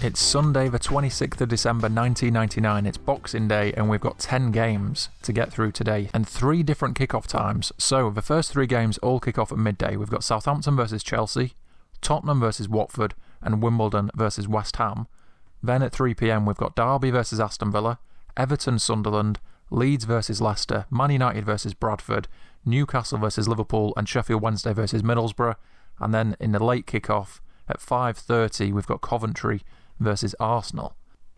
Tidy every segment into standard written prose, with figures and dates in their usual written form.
It's Sunday the 26th of December 1999, it's Boxing Day and we've got 10 games to get through today and 3 different kick-off times. So the first 3 games all kick off at midday. We've got Southampton versus Chelsea, Tottenham versus Watford and Wimbledon versus West Ham. Then at 3pm we've got Derby versus Aston Villa, Everton Sunderland, Leeds versus Leicester, Man United versus Bradford, Newcastle versus Liverpool and Sheffield Wednesday versus Middlesbrough. And then in the late kick-off at 5:30 we've got Coventry versus Arsenal.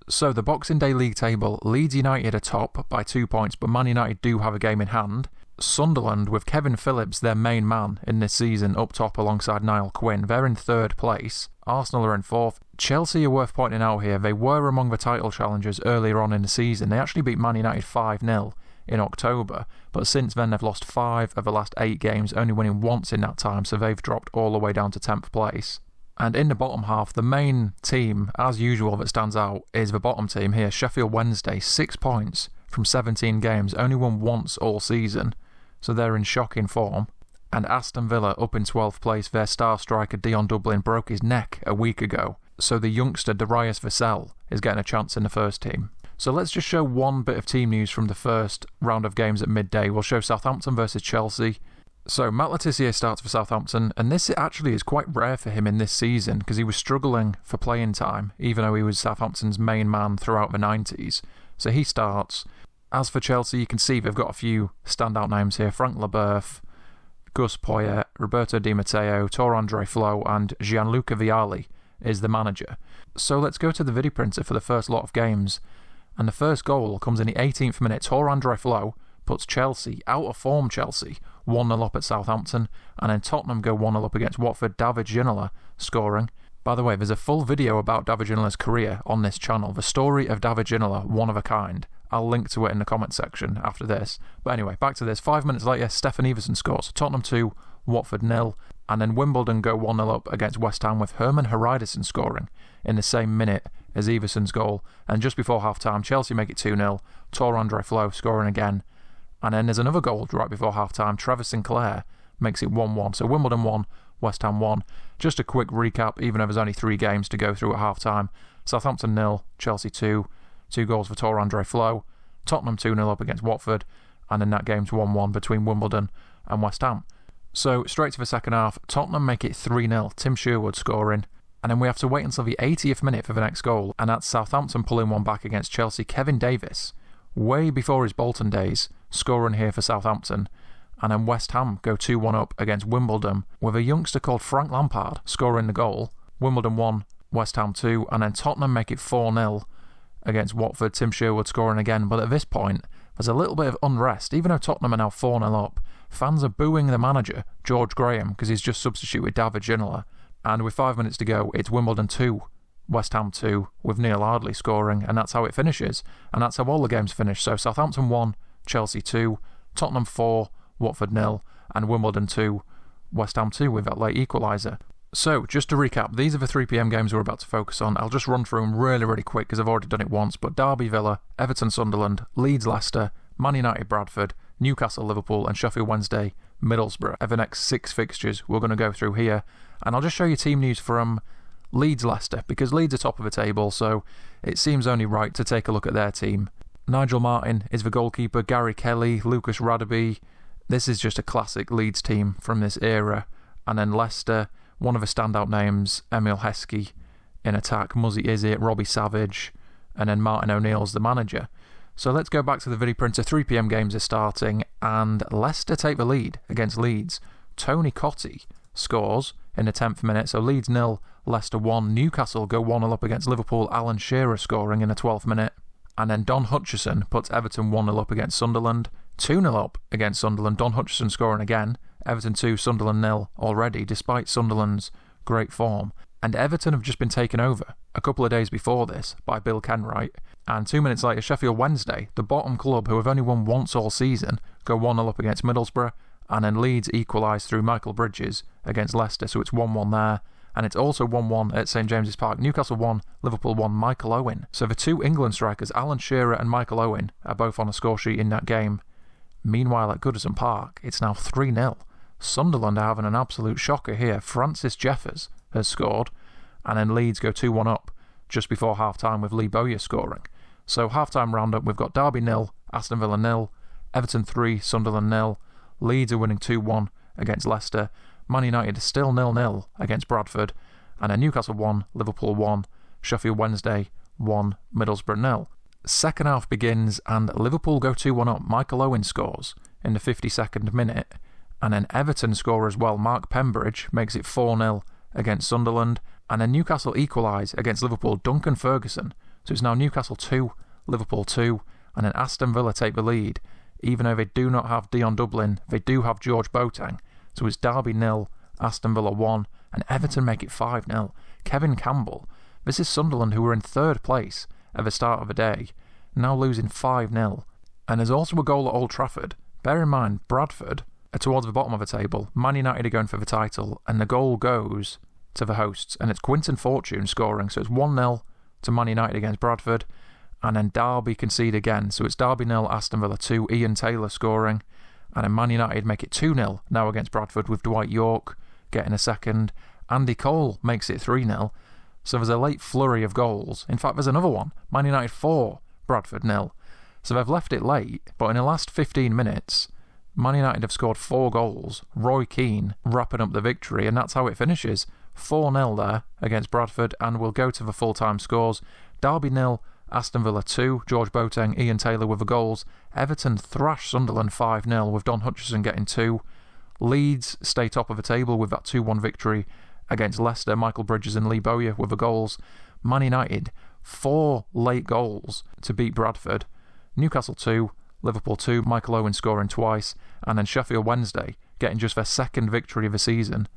So the Boxing Day league table, Leeds United are top by 2 points, but Man United do have a game in hand. Sunderland, with Kevin Phillips, their main man in this season, up top alongside Niall Quinn, they're in 3rd place. Arsenal are in 4th. Chelsea are worth pointing out here. They were among the title challengers earlier on in the season. They actually beat Man United 5-0 in October, but since then they've lost 5 of the last 8 games, only winning once in that time, so they've dropped all the way down to 10th place. And in the bottom half, the main team, as usual, that stands out is the bottom team here, Sheffield Wednesday, 6 points from 17 games, only won once all season, so they're in shocking form. And Aston Villa up in 12th place, their star striker Dion Dublin broke his neck a week ago, so the youngster Darius Vassell is getting a chance in the first team. So let's just show one bit of team news from the first round of games at midday. We'll show Southampton versus Chelsea. So Matt Le Tissier starts for Southampton, and this actually is quite rare for him in this season because he was struggling for playing time, even though he was Southampton's main man throughout the 90s. So he starts. As for Chelsea, you can see they've got a few standout names here. Frank Leboeuf, Gus Poyet, Roberto Di Matteo, Tor-Andre Flo, and Gianluca Vialli is the manager. So let's go to the video printer for the first lot of games. And the first goal comes in the 18th minute. Tor-Andre Flo puts Chelsea, out of form Chelsea, 1-0 up at Southampton, and then Tottenham go 1-0 up against Watford, David Ginola scoring. By the way, there's a full video about David Ginola's career on this channel, the story of David Ginola, one of a kind. I'll link to it in the comment section after this. But anyway, back to this. 5 minutes later, Stefan Everson scores. Tottenham 2, Watford 0, and then Wimbledon go 1-0 up against West Ham with Herman Hreidarsson scoring in the same minute as Everson's goal. And just before half-time, Chelsea make it 2-0, Tor-Andre Flo scoring again. And then there's another goal right before half-time. Trevor Sinclair makes it 1-1. So Wimbledon 1, West Ham 1. Just a quick recap, even though there's only 3 games to go through at half-time. Southampton 0, Chelsea 2. 2 goals for Tor-Andre Flo. Tottenham 2-0 up against Watford. And then that game's 1-1 between Wimbledon and West Ham. So straight to the second half, Tottenham make it 3-0. Tim Sherwood scoring. And then we have to wait until the 80th minute for the next goal. And that's Southampton pulling one back against Chelsea. Kevin Davis, way before his Bolton days, scoring here for Southampton. And then West Ham go 2-1 up against Wimbledon with a youngster called Frank Lampard scoring the goal. Wimbledon 1, West Ham 2, and then Tottenham make it 4-0 against Watford, Tim Sherwood scoring again. But at this point, there's a little bit of unrest. Even though Tottenham are now 4-0 up, fans are booing the manager, George Graham, because he's just substituted David Ginola. And with 5 minutes to go, it's Wimbledon 2, West Ham 2, with Neil Ardley scoring, and that's how it finishes. And that's how all the games finish. So Southampton 1, Chelsea 2, Tottenham 4, Watford 0, and Wimbledon 2, West Ham 2 with that late equaliser. So, just to recap, these are the 3pm games we're about to focus on. I'll just run through them really quick because I've already done it once, but Derby Villa, Everton Sunderland, Leeds Leicester, Man United Bradford, Newcastle Liverpool, and Sheffield Wednesday Middlesbrough are the next 6 fixtures we're going to go through here. And I'll just show you team news from Leeds Leicester, because Leeds are top of the table, so it seems only right to take a look at their team. Nigel Martin is the goalkeeper, Gary Kelly, Lucas Radaby. This is just a classic Leeds team from this era. And then Leicester, one of the standout names, Emil Heskey in attack, Muzzy Izzet, Robbie Savage, and then Martin O'Neill's the manager. So let's go back to the video printer. 3pm games are starting, and Leicester take the lead against Leeds. Tony Cottee scores in the 10th minute, so Leeds 0, Leicester 1. Newcastle go 1-0 up against Liverpool, Alan Shearer scoring in the 12th minute. And then Don Hutchison puts Everton 1-0 up against Sunderland. 2-0 up against Sunderland, Don Hutchison scoring again. Everton 2, Sunderland 0 already, despite Sunderland's great form. And Everton have just been taken over a couple of days before this by Bill Kenwright. And 2 minutes later, Sheffield Wednesday, the bottom club who have only won once all season, go 1-0 up against Middlesbrough. And then Leeds equalise through Michael Bridges against Leicester, so it's 1-1 there. And it's also 1-1 at St James's Park. Newcastle 1, Liverpool 1, Michael Owen. So the 2 England strikers, Alan Shearer and Michael Owen, are both on a score sheet in that game. Meanwhile, at Goodison Park, it's now 3-0. Sunderland are having an absolute shocker here. Francis Jeffers has scored, and then Leeds go 2-1 up just before half-time with Lee Bowyer scoring. So half-time roundup, we've got Derby 0, Aston Villa 0, Everton 3, Sunderland 0, Leeds are winning 2-1 against Leicester, Man United is still 0-0 against Bradford, and then Newcastle 1, Liverpool 1, Sheffield Wednesday 1, Middlesbrough 0. Second half begins and Liverpool go 2-1 up. Michael Owen scores in the 52nd minute, and then Everton score as well. Mark Pembridge makes it 4-0 against Sunderland, and then Newcastle equalise against Liverpool. Duncan Ferguson. So it's now Newcastle 2, Liverpool 2, and then Aston Villa take the lead. Even though they do not have Dion Dublin, they do have George Boateng. So it's Derby 0, Aston Villa 1, and Everton make it 5-0. Kevin Campbell. This is Sunderland, who were in third place at the start of the day, now losing 5-0. And there's also a goal at Old Trafford. Bear in mind, Bradford are towards the bottom of the table. Man United are going for the title, and the goal goes to the hosts, and it's Quinton Fortune scoring. So it's 1-0 to Man United against Bradford, and then Derby concede again. So it's Derby 0, Aston Villa 2, Ian Taylor scoring, and then Man United make it 2-0 now against Bradford with Dwight York getting a second. Andy Cole makes it 3-0. So there's a late flurry of goals. In fact, there's another one. Man United 4, Bradford 0. So they've left it late, but in the last 15 minutes, Man United have scored 4 goals. Roy Keane wrapping up the victory, and that's how it finishes. 4-0 there against Bradford, and we'll go to the full-time scores. Derby 0, Aston Villa 2, George Boateng, Ian Taylor with the goals. Everton thrash Sunderland 5-0 with Don Hutchison getting 2. Leeds stay top of the table with that 2-1 victory against Leicester. Michael Bridges and Lee Bowyer with the goals. Man United 4 late goals to beat Bradford. Newcastle 2, Liverpool 2, Michael Owen scoring twice, and then Sheffield Wednesday getting just their second victory of the season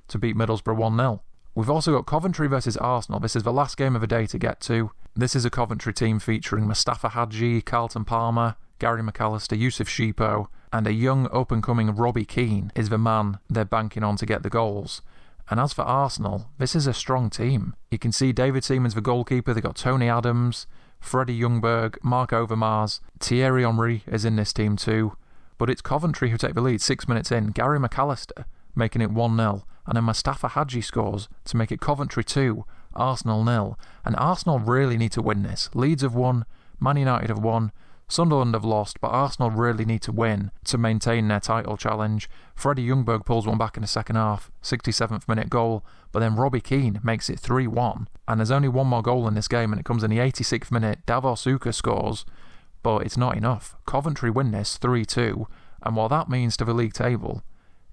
to beat Middlesbrough 1-0. We've also got Coventry versus Arsenal. This is the last game of the day to get to. This is a Coventry team featuring Mustafa Hadji, Carlton Palmer, Gary McAllister, Yusuf Sheepo, and a young up-and-coming Robbie Keane is the man they're banking on to get the goals. And as for Arsenal, this is a strong team. You can see David Seaman's the goalkeeper. They've got Tony Adams, Freddie Ljungberg, Mark Overmars, Thierry Henry is in this team too. But it's Coventry who take the lead 6 minutes in. Gary McAllister making it 1-0. And then Mustafa Hadji scores to make it Coventry 2, Arsenal 0. And Arsenal really need to win this. Leeds have won, Man United have won, Sunderland have lost, but Arsenal really need to win to maintain their title challenge. Freddie Ljungberg pulls one back in the second half, 67th minute goal, but then Robbie Keane makes it 3-1. And there's only one more goal in this game, and it comes in the 86th minute. Davor Suker scores, but it's not enough. Coventry win this 3-2, and what that means to the league table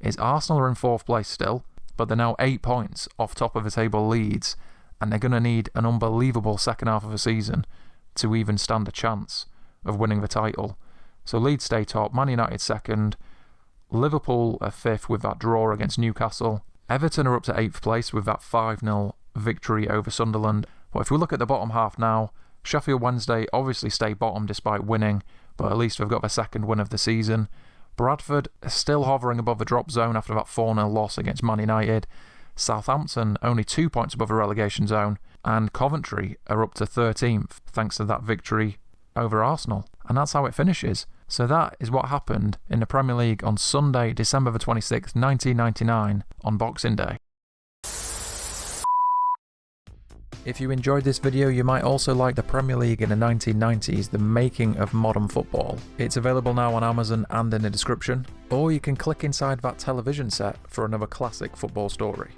is Arsenal are in 4th place still, but they're now 8 points off top of the table Leeds, and they're going to need an unbelievable second half of the season to even stand a chance of winning the title. So Leeds stay top, Man United second, Liverpool are 5th with that draw against Newcastle. Everton are up to 8th place with that 5-0 victory over Sunderland. But if we look at the bottom half now, Sheffield Wednesday obviously stay bottom despite winning, but at least they've got their second win of the season. Bradford are still hovering above the drop zone after that 4-0 loss against Man United. Southampton only 2 points above the relegation zone, and Coventry are up to 13th thanks to that victory over Arsenal. And that's how it finishes. So that is what happened in the Premier League on Sunday, December the 26th, 1999, on Boxing Day. If you enjoyed this video, you might also like the Premier League in the 1990s, the making of modern football. It's available now on Amazon and in the description, or you can click inside that television set for another classic football story.